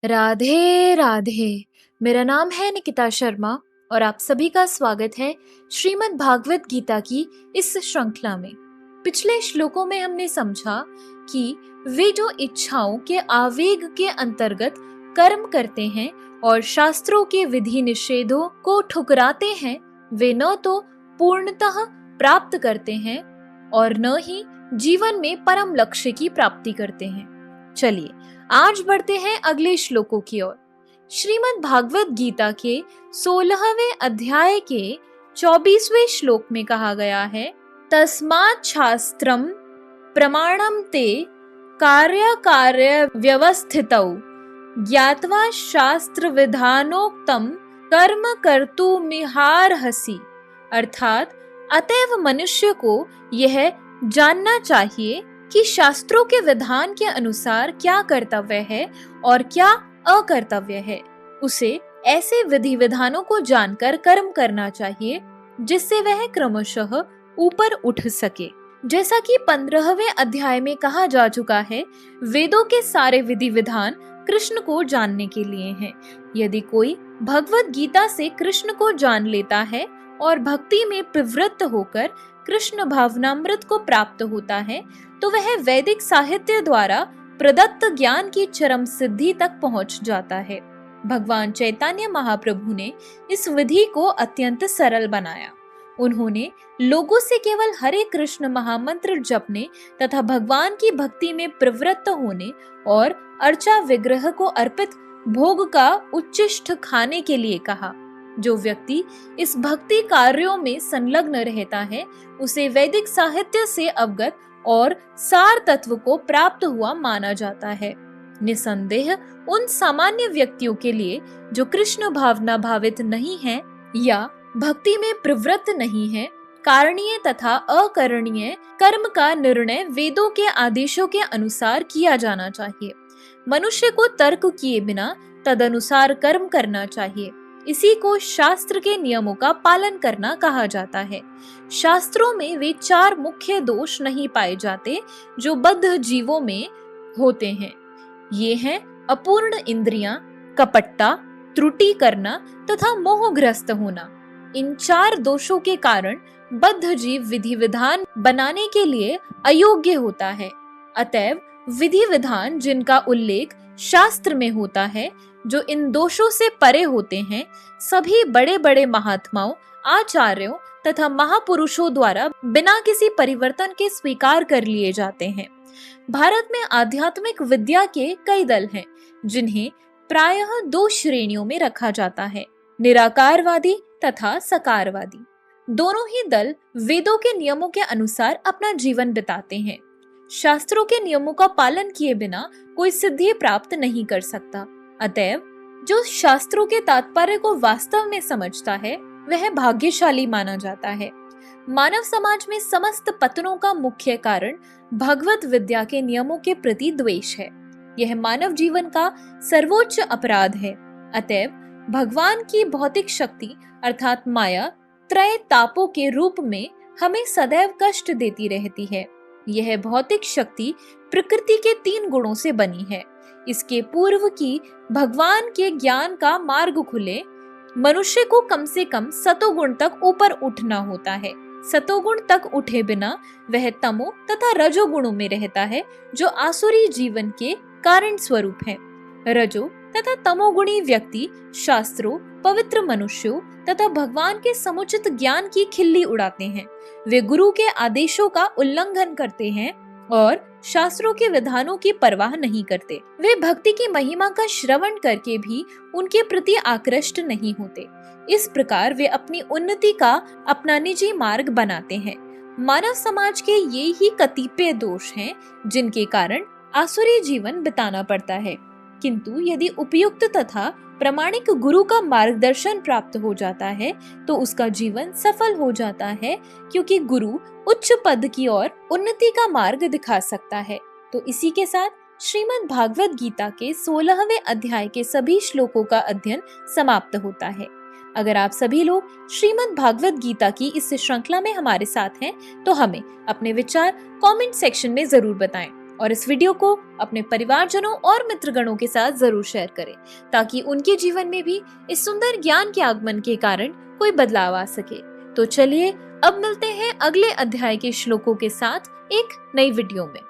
राधे राधे। मेरा नाम है निकिता शर्मा और आप सभी का स्वागत है श्रीमद् भागवत गीता की इस श्रृंखला में। पिछले श्लोकों में हमने समझा कि वे जो इच्छाओं के आवेग के अंतर्गत कर्म करते हैं और शास्त्रों के विधि निषेधों को ठुकराते हैं, वे न तो पूर्णतः प्राप्त करते हैं और न ही जीवन में परम लक्ष्य की प्राप्ति करते हैं। चलिए आज बढ़ते हैं अगले श्लोकों की ओर। श्रीमद् भागवत गीता के 16वें अध्याय के 24वें श्लोक में कहा गया है, तस्मात् शास्त्रम प्रमाणम ते कार्य कार्य व्यवस्थितौ ज्ञात्वा शास्त्र विधानोक्तम कर्म कर्तुमिहार्हसि। अर्थात अतएव मनुष्य को यह जानना चाहिए कि शास्त्रों के विधान के अनुसार क्या कर्तव्य है और क्या अकर्तव्य है। उसे ऐसे विधि विधानों को जानकर कर्म करना चाहिए जिससे वह क्रमशः ऊपर उठ सके। जैसा कि 15वें अध्याय में कहा जा चुका है, वेदों के सारे विधि विधान कृष्ण को जानने के लिए हैं। यदि कोई भगवत गीता से कृष्ण को जान लेता है और भक्ति में प्रवृत्त होकर कृष्ण भावनामृत को प्राप्त होता है, तो वह वैदिक साहित्य द्वारा प्रदत्त ज्ञान की चरम सिद्धि तक पहुंच जाता है। भगवान चैतन्य महाप्रभु ने इस विधि को अत्यंत सरल बनाया। उन्होंने लोगों से केवल हरे कृष्ण महामंत्र जपने तथा भगवान की भक्ति में प्रवृत्त होने और अर्चा विग्रह को अर्पित भोग का उच्चिष्ट खाने के लिए कहा। जो व्यक्ति इस भक्ति कार्यों में संलग्न रहता है, उसे वैदिक साहित्य से अवगत और सार तत्व को प्राप्त हुआ माना जाता है। निसंदेह उन सामान्य व्यक्तियों के लिए जो कृष्ण भावना भावित नहीं है या भक्ति में प्रवृत्त नहीं है, कारणीय तथा अकरणीय कर्म का निर्णय वेदों के आदेशों के अनुसार किया जाना चाहिए। मनुष्य को तर्क किए बिना तदनुसार कर्म करना चाहिए। इसी को शास्त्र के नियमों का पालन करना कहा जाता है। शास्त्रों में वे 4 मुख्य दोष नहीं पाए जाते जो बद्ध जीवों में होते हैं। ये हैं अपूर्ण इंद्रियां, कपटता, त्रुटि करना तथा मोहग्रस्त होना। इन 4 दोषों के कारण बद्ध जीव विधि विधान बनाने के लिए अयोग्य होता है। अतएव विधि विधान जिनका उल्लेख शास्त्र में होता है, जो इन दोषों से परे होते हैं, सभी बड़े बड़े महात्माओं, आचार्यों तथा महापुरुषों द्वारा बिना किसी परिवर्तन के स्वीकार कर लिए जाते हैं। भारत में आध्यात्मिक विद्या के कई दल हैं, जिन्हें प्रायः 2 श्रेणियों में रखा जाता है, निराकारवादी तथा सकारवादी। दोनों ही दल वेदों के नियमों के अनुसार अपना जीवन बिताते हैं। शास्त्रों के नियमों का पालन किए बिना कोई सिद्धि प्राप्त नहीं कर सकता। अतएव जो शास्त्रों के तात्पर्य को वास्तव में समझता है, वह भाग्यशाली माना जाता है। मानव समाज में समस्त पतनों का मुख्य कारण भगवत विद्या के नियमों के प्रति द्वेष है। यह मानव जीवन का सर्वोच्च अपराध है। अतएव भगवान की भौतिक शक्ति अर्थात माया त्रय तापों के रूप में हमें सदैव कष्ट देती रहती है। यह भौतिक शक्ति प्रकृति के 3 गुणों से बनी है। इसके पूर्व की भगवान के ज्ञान का मार्ग खुले, मनुष्य को कम से कम सतोगुण तक ऊपर उठना होता है। सतोगुण तक उठे बिना वह तमो तथा रजोगुणों में रहता है, जो आसुरी जीवन के कारण स्वरूप है। रजो तथा तमोगुणी व्यक्ति शास्त्रों, पवित्र मनुष्यों तथा भगवान के समुचित ज्ञान की खिल्ली उड़ाते हैं। वे गुरु के आदेशों का उल्लंघन करते हैं और शास्त्रों के विधानों की परवाह नहीं करते। वे भक्ति की महिमा का श्रवण करके भी उनके प्रति आकृष्ट नहीं होते। इस प्रकार वे अपनी उन्नति का अपना निजी मार्ग बनाते हैं। मानव समाज के ये ही कतिपय दोष हैं जिनके कारण आसुरी जीवन बिताना पड़ता है। किंतु यदि उपयुक्त तथा प्रामाणिक गुरु का मार्गदर्शन प्राप्त हो जाता है, तो उसका जीवन सफल हो जाता है, क्योंकि गुरु उच्च पद की ओर उन्नति का मार्ग दिखा सकता है। तो इसी के साथ श्रीमद् भागवत गीता के 16वें अध्याय के सभी श्लोकों का अध्ययन समाप्त होता है। अगर आप सभी लोग श्रीमद् भागवत गीता की इस श्रृंखला में हमारे साथ हैं, तो हमें अपने विचार कमेंट सेक्शन में जरूर बताएं। और इस वीडियो को अपने परिवारजनों और मित्रगणों के साथ जरूर शेयर करें ताकि उनके जीवन में भी इस सुंदर ज्ञान के आगमन के कारण कोई बदलाव आ सके। तो चलिए अब मिलते हैं अगले अध्याय के श्लोकों के साथ एक नई वीडियो में।